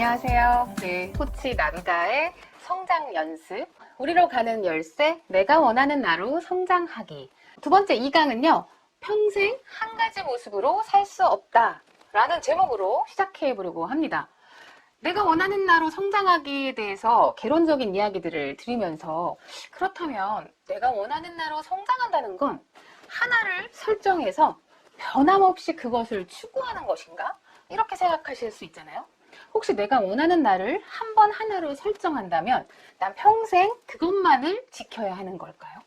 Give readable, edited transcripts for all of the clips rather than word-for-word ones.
안녕하세요. 코치 나비다의 성장 연습. 우리로 가는 열쇠, 내가 원하는 나로 성장하기. 두 번째 2강은요. 평생 한 가지 모습으로 살 수 없다 라는 제목으로 시작해 보려고 합니다. 내가 원하는 나로 성장하기에 대해서 개론적인 이야기들을 드리면서, 그렇다면 내가 원하는 나로 성장한다는 건 하나를 설정해서 변함없이 그것을 추구하는 것인가? 이렇게 생각하실 수 있잖아요. 혹시 내가 원하는 나를 한 번 하나로 설정한다면 난 평생 그것만을 지켜야 하는 걸까요?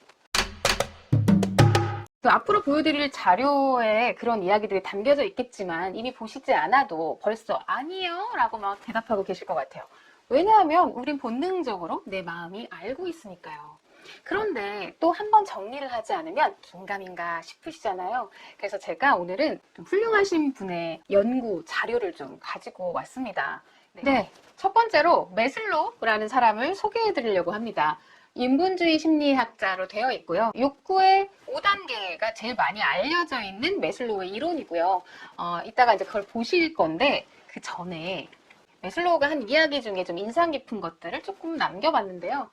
앞으로 보여드릴 자료에 그런 이야기들이 담겨져 있겠지만 이미 보시지 않아도 벌써 아니에요 라고 막 대답하고 계실 것 같아요. 왜냐하면 우린 본능적으로 내 마음이 알고 있으니까요. 그런데 또 한 번 정리를 하지 않으면 긴가민가 싶으시잖아요. 그래서 제가 오늘은 좀 훌륭하신 분의 연구 자료를 좀 가지고 왔습니다. 네, 첫 번째로 매슬로우라는 사람을 소개해 드리려고 합니다. 인본주의 심리학자로 되어 있고요. 욕구의 5단계가 제일 많이 알려져 있는 매슬로우의 이론이고요. 이따가 이제 그걸 보실 건데, 그 전에 매슬로우가 한 이야기 중에 좀 인상 깊은 것들을 조금 남겨봤는데요.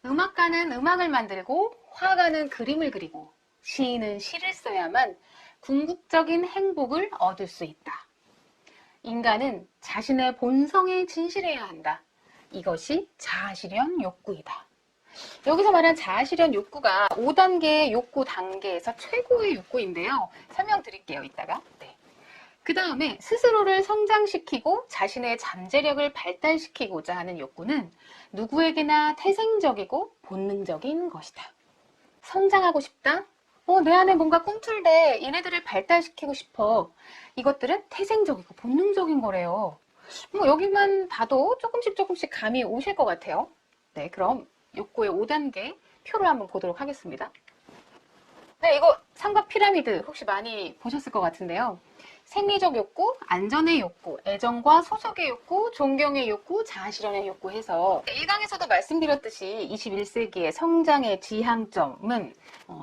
음악가는 음악을 만들고, 화가는 그림을 그리고, 시인은 시를 써야만 궁극적인 행복을 얻을 수 있다. 인간은 자신의 본성에 진실해야 한다. 이것이 자아실현 욕구이다. 여기서 말한 자아실현 욕구가 5단계의 욕구 단계에서 최고의 욕구인데요. 설명드릴게요, 이따가. 그 다음에 스스로를 성장시키고 자신의 잠재력을 발달시키고자 하는 욕구는 누구에게나 태생적이고 본능적인 것이다. 성장하고 싶다? 내 안에 뭔가 꿈틀대 얘네들을 발달시키고 싶어. 이것들은 태생적이고 본능적인 거래요. 여기만 봐도 조금씩 감이 오실 것 같아요. 네, 그럼 욕구의 5단계 표를 한번 보도록 하겠습니다. 네, 이거 삼각 피라미드 혹시 많이 보셨을 것 같은데요. 생리적 욕구, 안전의 욕구, 애정과 소속의 욕구, 존경의 욕구, 자아실현의 욕구 해서 1강에서도 말씀드렸듯이 21세기의 성장의 지향점은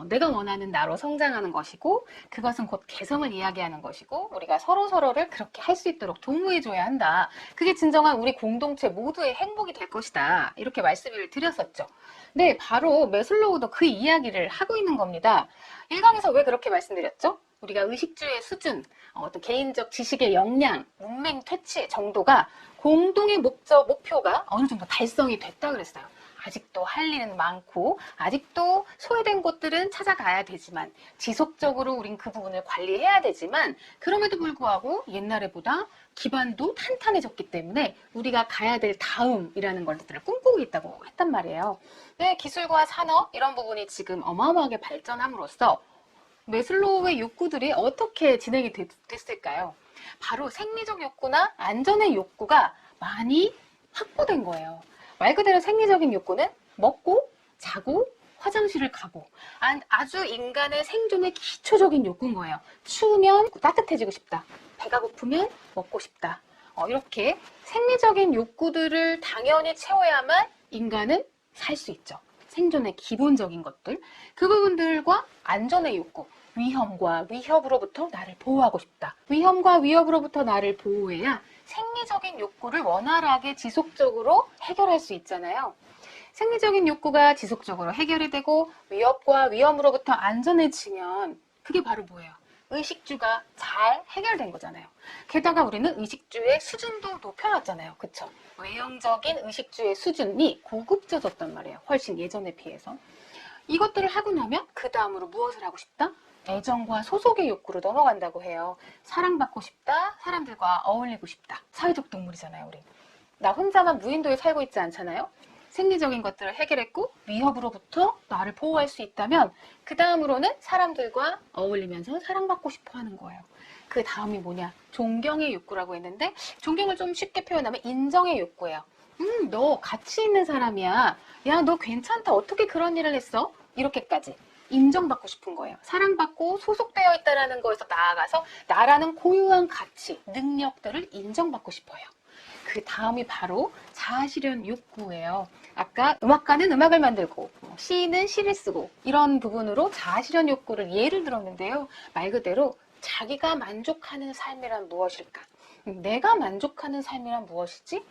내가 원하는 나로 성장하는 것이고, 그것은 곧 개성을 이야기하는 것이고, 우리가 서로서로를 그렇게 할 수 있도록 도모해줘야 한다. 그게 진정한 우리 공동체 모두의 행복이 될 것이다. 이렇게 말씀을 드렸었죠. 네, 바로 매슬로우도 그 이야기를 하고 있는 겁니다. 1강에서 왜 그렇게 말씀드렸죠? 우리가 의식주의 수준, 어떤 개인적 지식의 역량, 문맹 퇴치 정도가 공동의 목표가 어느 정도 달성이 됐다 그랬어요. 아직도 할 일은 많고 아직도 소외된 곳들은 찾아가야 되지만 지속적으로 우린 그 부분을 관리해야 되지만, 그럼에도 불구하고 옛날에보다 기반도 탄탄해졌기 때문에 우리가 가야 될 다음이라는 것들을 꿈꾸고 있다고 했단 말이에요. 네, 기술과 산업 이런 부분이 지금 어마어마하게 발전함으로써 매슬로우의 욕구들이 어떻게 진행이 됐을까요? 바로 생리적 욕구나 안전의 욕구가 많이 확보된 거예요. 말 그대로 생리적인 욕구는 먹고, 자고, 화장실을 가고, 아주 인간의 생존의 기초적인 욕구인 거예요. 추우면 따뜻해지고 싶다. 배가 고프면 먹고 싶다. 이렇게 생리적인 욕구들을 당연히 채워야만 인간은 살 수 있죠. 생존의 기본적인 것들, 그 부분들과 안전의 욕구, 위험과 위협으로부터 나를 보호하고 싶다. 위험과 위협으로부터 나를 보호해야 생리적인 욕구를 원활하게 지속적으로 해결할 수 있잖아요. 생리적인 욕구가 지속적으로 해결이 되고 위협과 위험으로부터 안전해지면 그게 바로 뭐예요? 의식주가 잘 해결된 거잖아요. 게다가 우리는 의식주의 수준도 높여놨잖아요. 그쵸? 외형적인 의식주의 수준이 고급져졌단 말이에요. 훨씬 예전에 비해서. 이것들을 하고 나면 그 다음으로 무엇을 하고 싶다? 애정과 소속의 욕구로 넘어간다고 해요. 사랑받고 싶다, 사람들과 어울리고 싶다. 사회적 동물이잖아요, 우리. 나 혼자만 무인도에 살고 있지 않잖아요. 생리적인 것들을 해결했고 위협으로부터 나를 보호할 수 있다면 그 다음으로는 사람들과 어울리면서 사랑받고 싶어 하는 거예요. 그 다음이 뭐냐? 존경의 욕구라고 했는데, 존경을 좀 쉽게 표현하면 인정의 욕구예요. 너 가치 있는 사람이야. 야, 너 괜찮다. 어떻게 그런 일을 했어? 이렇게까지 인정받고 싶은 거예요. 사랑받고 소속되어 있다는 거에서 나아가서 나라는 고유한 가치, 능력들을 인정받고 싶어요. 그 다음이 바로 자아실현 욕구예요. 아까 음악가는 음악을 만들고 시인은 시를 쓰고 이런 부분으로 자아실현 욕구를 예를 들었는데요. 말 그대로 자기가 만족하는 삶이란 무엇일까? 내가 만족하는 삶이란 무엇이지?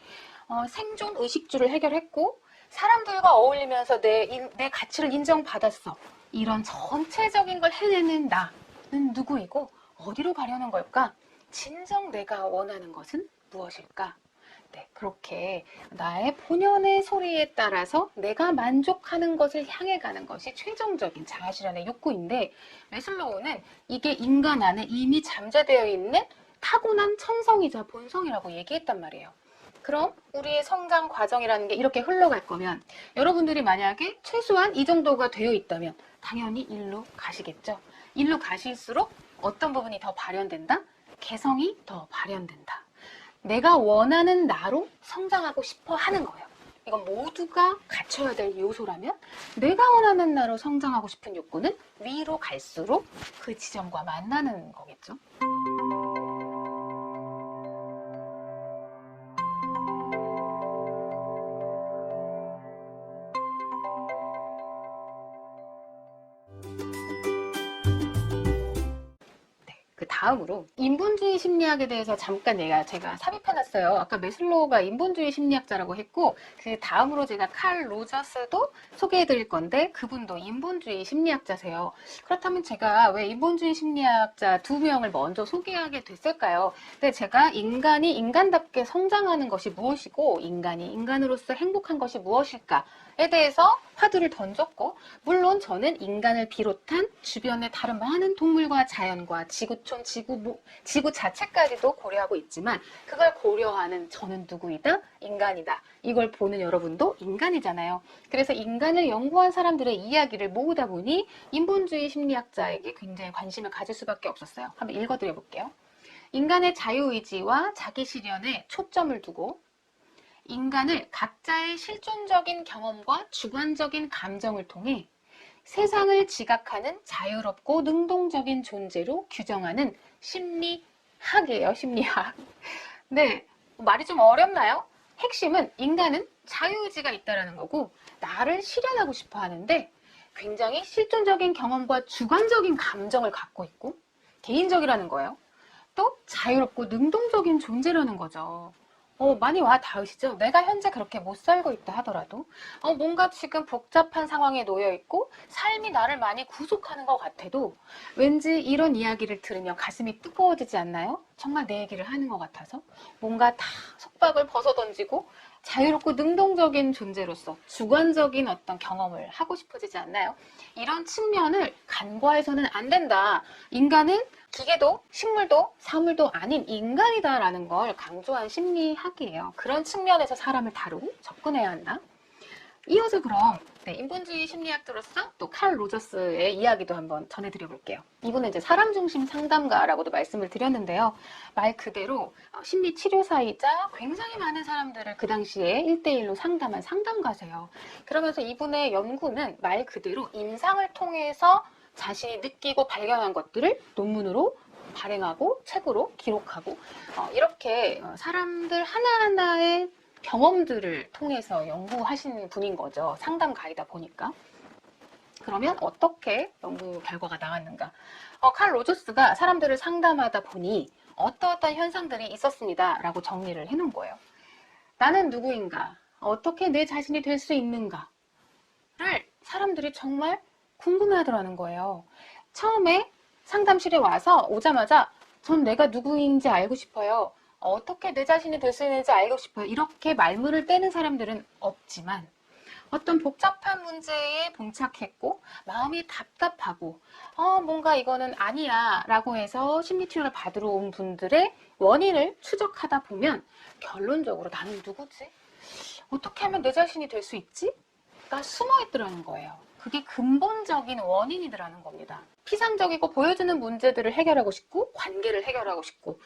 생존 의식주를 해결했고 사람들과 어울리면서 내 가치를 인정받았어. 이런 전체적인 걸 해내는 나는 누구이고 어디로 가려는 걸까? 진정 내가 원하는 것은 무엇일까? 네, 그렇게 나의 본연의 소리에 따라서 내가 만족하는 것을 향해 가는 것이 최종적인 자아실현의 욕구인데, 매슬로우는 이게 인간 안에 이미 잠재되어 있는 타고난 천성이자 본성이라고 얘기했단 말이에요. 그럼 우리의 성장 과정이라는 게 이렇게 흘러갈 거면 여러분들이 만약에 최소한 이 정도가 되어 있다면 당연히 일로 가시겠죠. 일로 가실수록 어떤 부분이 더 발현된다? 개성이 더 발현된다. 내가 원하는 나로 성장하고 싶어 하는 거예요. 이건 모두가 갖춰야 될 요소라면 내가 원하는 나로 성장하고 싶은 욕구는 위로 갈수록 그 지점과 만나는 거겠죠. 그 다음으로 인본주의 심리학에 대해서 잠깐 제가 삽입해놨어요. 아까 매슬로우가 인본주의 심리학자라고 했고 그 다음으로 제가 칼 로저스도 소개해드릴 건데 그분도 인본주의 심리학자세요. 그렇다면 제가 왜 인본주의 심리학자 두 명을 먼저 소개하게 됐을까요? 근데 제가 인간이 인간답게 성장하는 것이 무엇이고 인간이 인간으로서 행복한 것이 무엇일까에 대해서 화두를 던졌고, 물론 저는 인간을 비롯한 주변의 다른 많은 동물과 자연과 지구촌, 지구 자체까지도 고려하고 있지만 그걸 고려하는 저는 누구이다? 인간이다. 이걸 보는 여러분도 인간이잖아요. 그래서 인간을 연구한 사람들의 이야기를 모으다 보니 인본주의 심리학자에게 굉장히 관심을 가질 수밖에 없었어요. 한번 읽어드려 볼게요. 인간의 자유의지와 자기실현에 초점을 두고 인간을 각자의 실존적인 경험과 주관적인 감정을 통해 세상을 지각하는 자유롭고 능동적인 존재로 규정하는 심리학이에요, 심리학. 네, 말이 좀 어렵나요? 핵심은 인간은 자유의지가 있다는 거고 나를 실현하고 싶어 하는데 굉장히 실존적인 경험과 주관적인 감정을 갖고 있고 개인적이라는 거예요. 또 자유롭고 능동적인 존재라는 거죠. 많이 와 닿으시죠? 내가 현재 그렇게 못 살고 있다 하더라도 뭔가 지금 복잡한 상황에 놓여 있고 삶이 나를 많이 구속하는 것 같아도 왠지 이런 이야기를 들으면 가슴이 뜨거워지지 않나요? 정말 내 얘기를 하는 것 같아서 뭔가 다 속박을 벗어던지고 자유롭고 능동적인 존재로서 주관적인 어떤 경험을 하고 싶어지지 않나요? 이런 측면을 간과해서는 안 된다. 인간은 기계도 식물도 사물도 아닌 인간이다라는 걸 강조한 심리학이에요. 그런 측면에서 사람을 다루고 접근해야 한다. 이어서 그럼 인본주의 심리학자로서 또 칼 로저스의 이야기도 한번 전해드려 볼게요. 이분은 이제 사람 중심 상담가라고도 말씀을 드렸는데요. 말 그대로 심리 치료사이자 굉장히 많은 사람들을 그 당시에 1대1로 상담한 상담가세요. 그러면서 이분의 연구는 말 그대로 임상을 통해서 자신이 느끼고 발견한 것들을 논문으로 발행하고 책으로 기록하고 이렇게 사람들 하나하나의 경험들을 통해서 연구하시는 분인 거죠. 상담가이다 보니까. 그러면 어떻게 연구 결과가 나왔는가? 칼 로저스가 사람들을 상담하다 보니 어떠어떤 현상들이 있었습니다. 라고 정리를 해놓은 거예요. 나는 누구인가? 어떻게 내 자신이 될 수 있는가? 를 사람들이 정말 궁금해하더라는 거예요. 처음에 상담실에 오자마자 전 내가 누구인지 알고 싶어요. 어떻게 내 자신이 될 수 있는지 알고 싶어요. 이렇게 말문을 떼는 사람들은 없지만 어떤 복잡한 문제에 봉착했고 마음이 답답하고 뭔가 이거는 아니야 라고 해서 심리치료를 받으러 온 분들의 원인을 추적하다 보면 결론적으로 나는 누구지? 어떻게 하면 내 자신이 될 수 있지? 가 숨어있더라는 거예요. 그게 근본적인 원인이더라는 겁니다. 피상적이고 보여지는 문제들을 해결하고 싶고 관계를 해결하고 싶고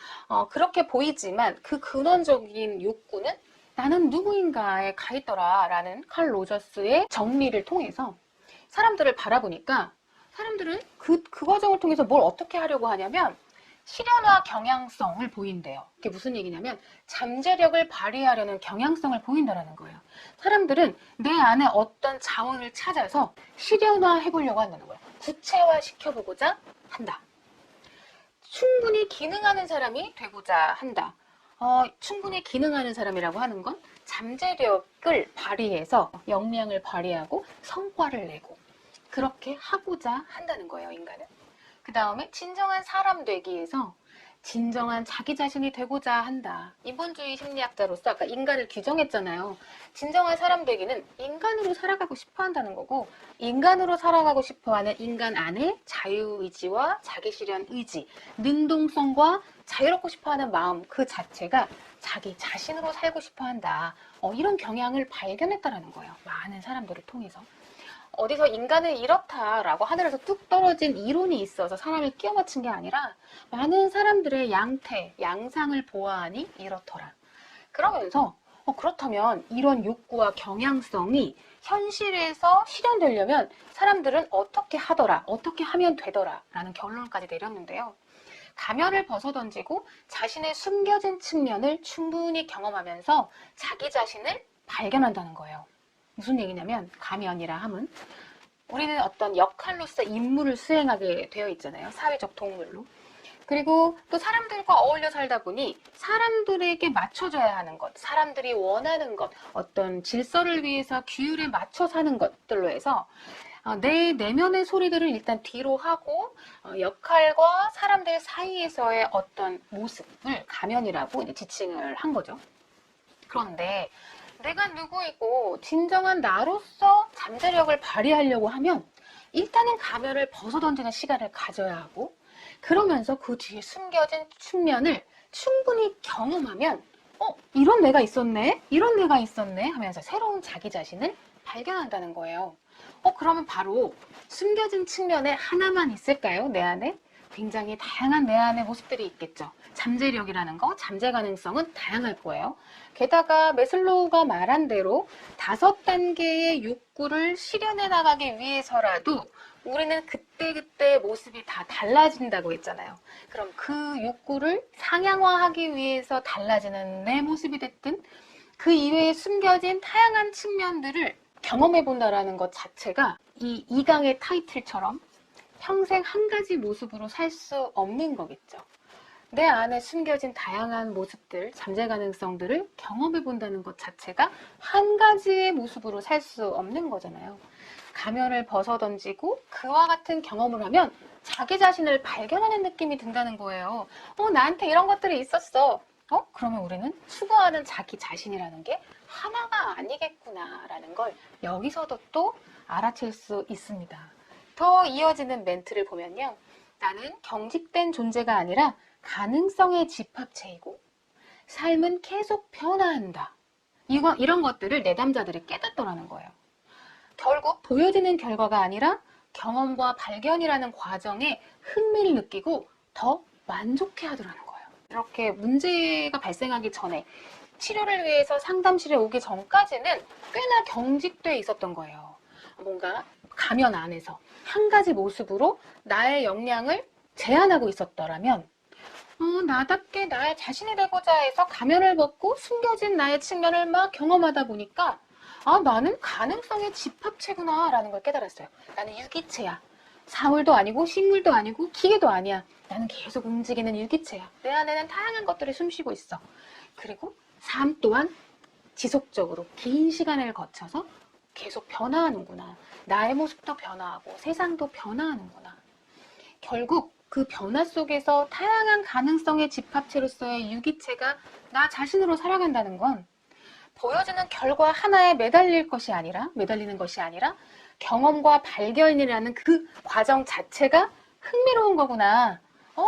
그렇게 보이지만 그 근원적인 욕구는 나는 누구인가에 가 있더라 라는 칼 로저스의 정리를 통해서 사람들을 바라보니까 사람들은 그 과정을 통해서 뭘 어떻게 하려고 하냐면 실현화 경향성을 보인대요. 그게 무슨 얘기냐면 잠재력을 발휘하려는 경향성을 보인다는 거예요. 사람들은 내 안에 어떤 자원을 찾아서 실현화해 보려고 한다는 거예요. 구체화 시켜보고자 한다. 충분히 기능하는 사람이 되고자 한다. 충분히 기능하는 사람이라고 하는 건 잠재력을 발휘해서 역량을 발휘하고 성과를 내고 그렇게 하고자 한다는 거예요, 인간은. 그 다음에 진정한 사람 되기 위해서 진정한 자기 자신이 되고자 한다. 인본주의 심리학자로서 아까 인간을 규정했잖아요. 진정한 사람 되기는 인간으로 살아가고 싶어 한다는 거고, 인간으로 살아가고 싶어 하는 인간 안에 자유의지와 자기실현 의지, 능동성과 자유롭고 싶어 하는 마음 그 자체가 자기 자신으로 살고 싶어 한다. 이런 경향을 발견했다라는 거예요. 많은 사람들을 통해서. 어디서 인간은 이렇다라고 하늘에서 뚝 떨어진 이론이 있어서 사람을 끼워 맞춘 게 아니라 많은 사람들의 양태, 양상을 보아하니 이렇더라. 그러면서 그렇다면 이런 욕구와 경향성이 현실에서 실현되려면 사람들은 어떻게 하더라, 어떻게 하면 되더라 라는 결론까지 내렸는데요. 가면을 벗어던지고 자신의 숨겨진 측면을 충분히 경험하면서 자기 자신을 발견한다는 거예요. 무슨 얘기냐면 가면이라 함은 우리는 어떤 역할로서 임무를 수행하게 되어 있잖아요. 사회적 동물로. 그리고 또 사람들과 어울려 살다 보니 사람들에게 맞춰줘야 하는 것, 사람들이 원하는 것, 어떤 질서를 위해서 규율에 맞춰 사는 것들로 해서 내 내면의 소리들을 일단 뒤로 하고 역할과 사람들 사이에서의 어떤 모습을 가면이라고 이제 지칭을 한 거죠. 그런데 내가 누구이고 진정한 나로서 잠재력을 발휘하려고 하면 일단은 가면을 벗어던지는 시간을 가져야 하고 그러면서 그 뒤에 숨겨진 측면을 충분히 경험하면 이런 내가 있었네? 이런 내가 있었네? 하면서 새로운 자기 자신을 발견한다는 거예요. 그러면 바로 숨겨진 측면에 하나만 있을까요? 내 안에? 굉장히 다양한 내 안의 모습들이 있겠죠. 잠재력이라는 거, 잠재 가능성은 다양할 거예요. 게다가 매슬로우가 말한 대로 5단계의 욕구를 실현해 나가기 위해서라도 우리는 그때그때 모습이 다 달라진다고 했잖아요. 그럼 그 욕구를 상향화하기 위해서 달라지는 내 모습이 됐든 그 이외에 숨겨진 다양한 측면들을 경험해 본다라는 것 자체가 이 2강의 타이틀처럼 평생 한 가지 모습으로 살 수 없는 거겠죠. 내 안에 숨겨진 다양한 모습들, 잠재 가능성들을 경험해 본다는 것 자체가 한 가지의 모습으로 살 수 없는 거잖아요. 가면을 벗어던지고 그와 같은 경험을 하면 자기 자신을 발견하는 느낌이 든다는 거예요. 나한테 이런 것들이 있었어. 그러면 우리는 추구하는 자기 자신이라는 게 하나가 아니겠구나라는 걸 여기서도 또 알아챌 수 있습니다. 더 이어지는 멘트를 보면요. 나는 경직된 존재가 아니라 가능성의 집합체이고 삶은 계속 변화한다. 이런 것들을 내담자들이 깨닫더라는 거예요. 결국 보여지는 결과가 아니라 경험과 발견이라는 과정에 흥미를 느끼고 더 만족해 하더라는 거예요. 이렇게 문제가 발생하기 전에 치료를 위해서 상담실에 오기 전까지는 꽤나 경직돼 있었던 거예요. 뭔가 가면 안에서 한 가지 모습으로 나의 역량을 제한하고 있었더라면 나답게 나의 자신이 되고자 해서 가면을 벗고 숨겨진 나의 측면을 막 경험하다 보니까 나는 가능성의 집합체구나 라는 걸 깨달았어요. 나는 유기체야. 사물도 아니고 식물도 아니고 기계도 아니야. 나는 계속 움직이는 유기체야. 내 안에는 다양한 것들이 숨쉬고 있어. 그리고 삶 또한 지속적으로 긴 시간을 거쳐서 계속 변화하는구나. 나의 모습도 변화하고 세상도 변화하는구나. 결국 그 변화 속에서 다양한 가능성의 집합체로서의 유기체가 나 자신으로 살아간다는 건 보여지는 결과 하나에 매달리는 것이 아니라 경험과 발견이라는 그 과정 자체가 흥미로운 거구나.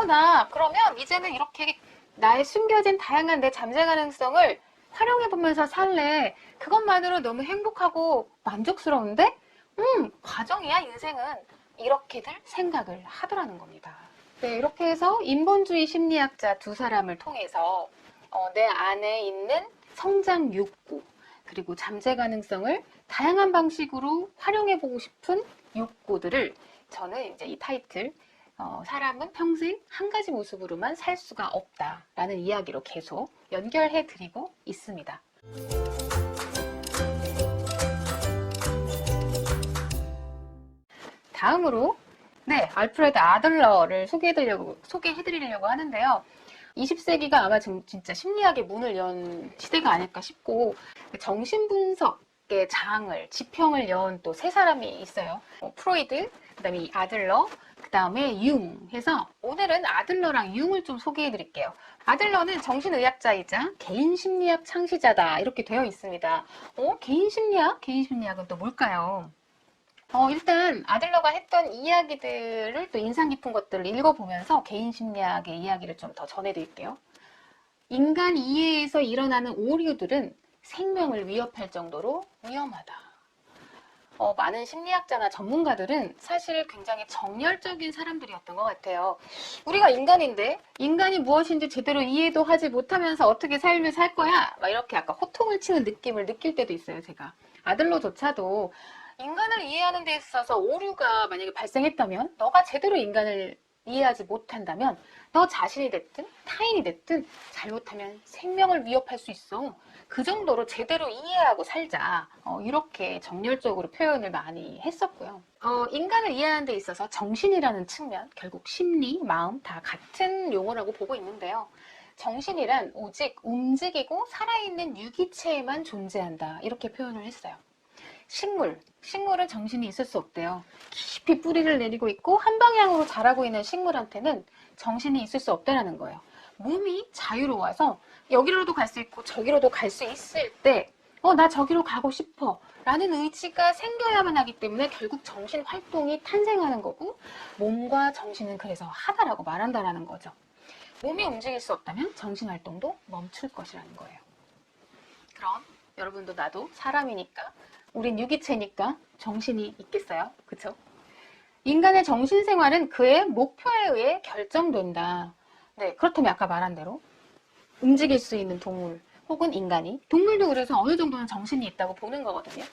나 그러면 이제는 이렇게 나의 숨겨진 다양한 내 잠재 가능성을 활용해보면서 살래. 그것만으로 너무 행복하고 만족스러운데? 과정이야, 인생은. 이렇게들 생각을 하더라는 겁니다. 네, 이렇게 해서 인본주의 심리학자 두 사람을 통해서 내 안에 있는 성장 욕구, 그리고 잠재 가능성을 다양한 방식으로 활용해보고 싶은 욕구들을 저는 이제 이 타이틀, 사람은 평생 한 가지 모습으로만 살 수가 없다라는 이야기로 계속 연결해 드리고 있습니다. 다음으로 알프레드 아들러를 소개해드리려고 하는데요. 20세기가 아마 진짜 심리학의 문을 연 시대가 아닐까 싶고, 정신분석의 장을, 지평을 연 또 세 사람이 있어요. 프로이드, 그 다음에 아들러, 그 다음에 융 해서 오늘은 아들러랑 융을 좀 소개해 드릴게요. 아들러는 정신의학자이자 개인심리학 창시자다 이렇게 되어 있습니다. 개인심리학? 개인심리학은 또 뭘까요? 일단 아들러가 했던 이야기들을 또 인상 깊은 것들을 읽어보면서 개인심리학의 이야기를 좀 더 전해드릴게요. 인간 이해에서 일어나는 오류들은 생명을 위협할 정도로 위험하다. 많은 심리학자나 전문가들은 사실 굉장히 정열적인 사람들이었던 것 같아요. 우리가 인간인데 인간이 무엇인지 제대로 이해도 하지 못하면서 어떻게 삶을 살 거야? 막 이렇게 약간 호통을 치는 느낌을 느낄 때도 있어요, 제가. 아들러조차도 인간을 이해하는 데 있어서 오류가 만약에 발생했다면, 너가 제대로 인간을 이해하지 못한다면 너 자신이 됐든 타인이 됐든 잘못하면 생명을 위협할 수 있어. 그 정도로 제대로 이해하고 살자. 이렇게 정열적으로 표현을 많이 했었고요. 인간을 이해하는 데 있어서 정신이라는 측면, 결국 심리, 마음 다 같은 용어라고 보고 있는데요. 정신이란 오직 움직이고 살아있는 유기체에만 존재한다. 이렇게 표현을 했어요. 식물은 정신이 있을 수 없대요. 깊이 뿌리를 내리고 있고 한 방향으로 자라고 있는 식물한테는 정신이 있을 수 없다는 거예요. 몸이 자유로워서 여기로도 갈 수 있고 저기로도 갈 수 있을 때 나 저기로 가고 싶어 라는 의지가 생겨야만 하기 때문에 결국 정신 활동이 탄생하는 거고, 몸과 정신은 그래서 하나라고 말한다라는 거죠. 몸이 움직일 수 없다면 정신 활동도 멈출 것이라는 거예요. 그럼 여러분도 나도 사람이니까, 우린 유기체니까 정신이 있겠어요? 그쵸? 인간의 정신생활은 그의 목표에 의해 결정된다. 네, 그렇다면 아까 말한 대로 움직일 수 있는 동물 혹은 인간이, 동물도 그래서 어느 정도는 정신이 있다고 보는 거거든요.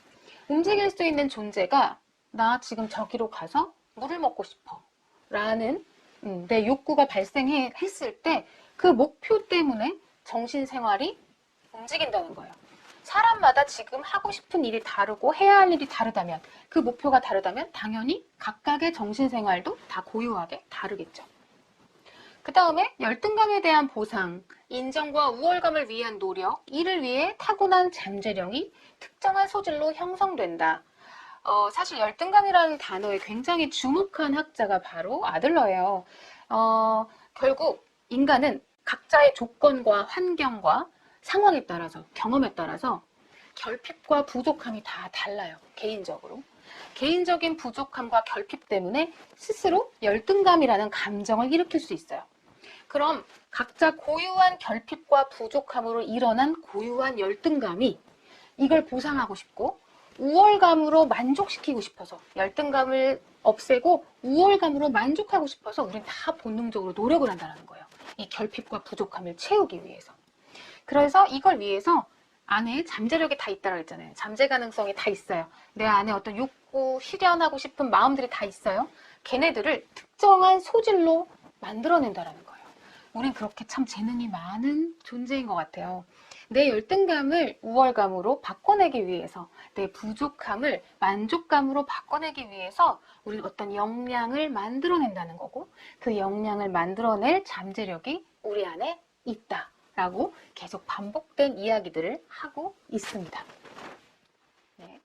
움직일 수 있는 존재가 나 지금 저기로 가서 물을 먹고 싶어 라는 내 욕구가 발생했을 때 그 목표 때문에 정신생활이 움직인다는 거예요. 사람마다 지금 하고 싶은 일이 다르고 해야 할 일이 다르다면, 그 목표가 다르다면 당연히 각각의 정신생활도 다 고유하게 다르겠죠. 그 다음에 열등감에 대한 보상, 인정과 우월감을 위한 노력, 이를 위해 타고난 잠재력이 특정한 소질로 형성된다. 사실 열등감이라는 단어에 굉장히 주목한 학자가 바로 아들러예요. 결국 인간은 각자의 조건과 환경과 상황에 따라서, 경험에 따라서 결핍과 부족함이 다 달라요. 개인적으로. 개인적인 부족함과 결핍 때문에 스스로 열등감이라는 감정을 일으킬 수 있어요. 그럼 각자 고유한 결핍과 부족함으로 일어난 고유한 열등감이, 이걸 보상하고 싶고 우월감으로 만족시키고 싶어서, 열등감을 없애고 우월감으로 만족하고 싶어서 우린 다 본능적으로 노력을 한다는 거예요. 이 결핍과 부족함을 채우기 위해서. 그래서 이걸 위해서 안에 잠재력이 다 있다고 했잖아요. 잠재 가능성이 다 있어요. 내 안에 어떤 욕구, 실현하고 싶은 마음들이 다 있어요. 걔네들을 특정한 소질로 만들어낸다는 거예요. 우린 그렇게 참 재능이 많은 존재인 것 같아요. 내 열등감을 우월감으로 바꿔내기 위해서, 내 부족함을 만족감으로 바꿔내기 위해서 우린 어떤 역량을 만들어낸다는 거고, 그 역량을 만들어낼 잠재력이 우리 안에 있다라고 계속 반복된 이야기들을 하고 있습니다. 네.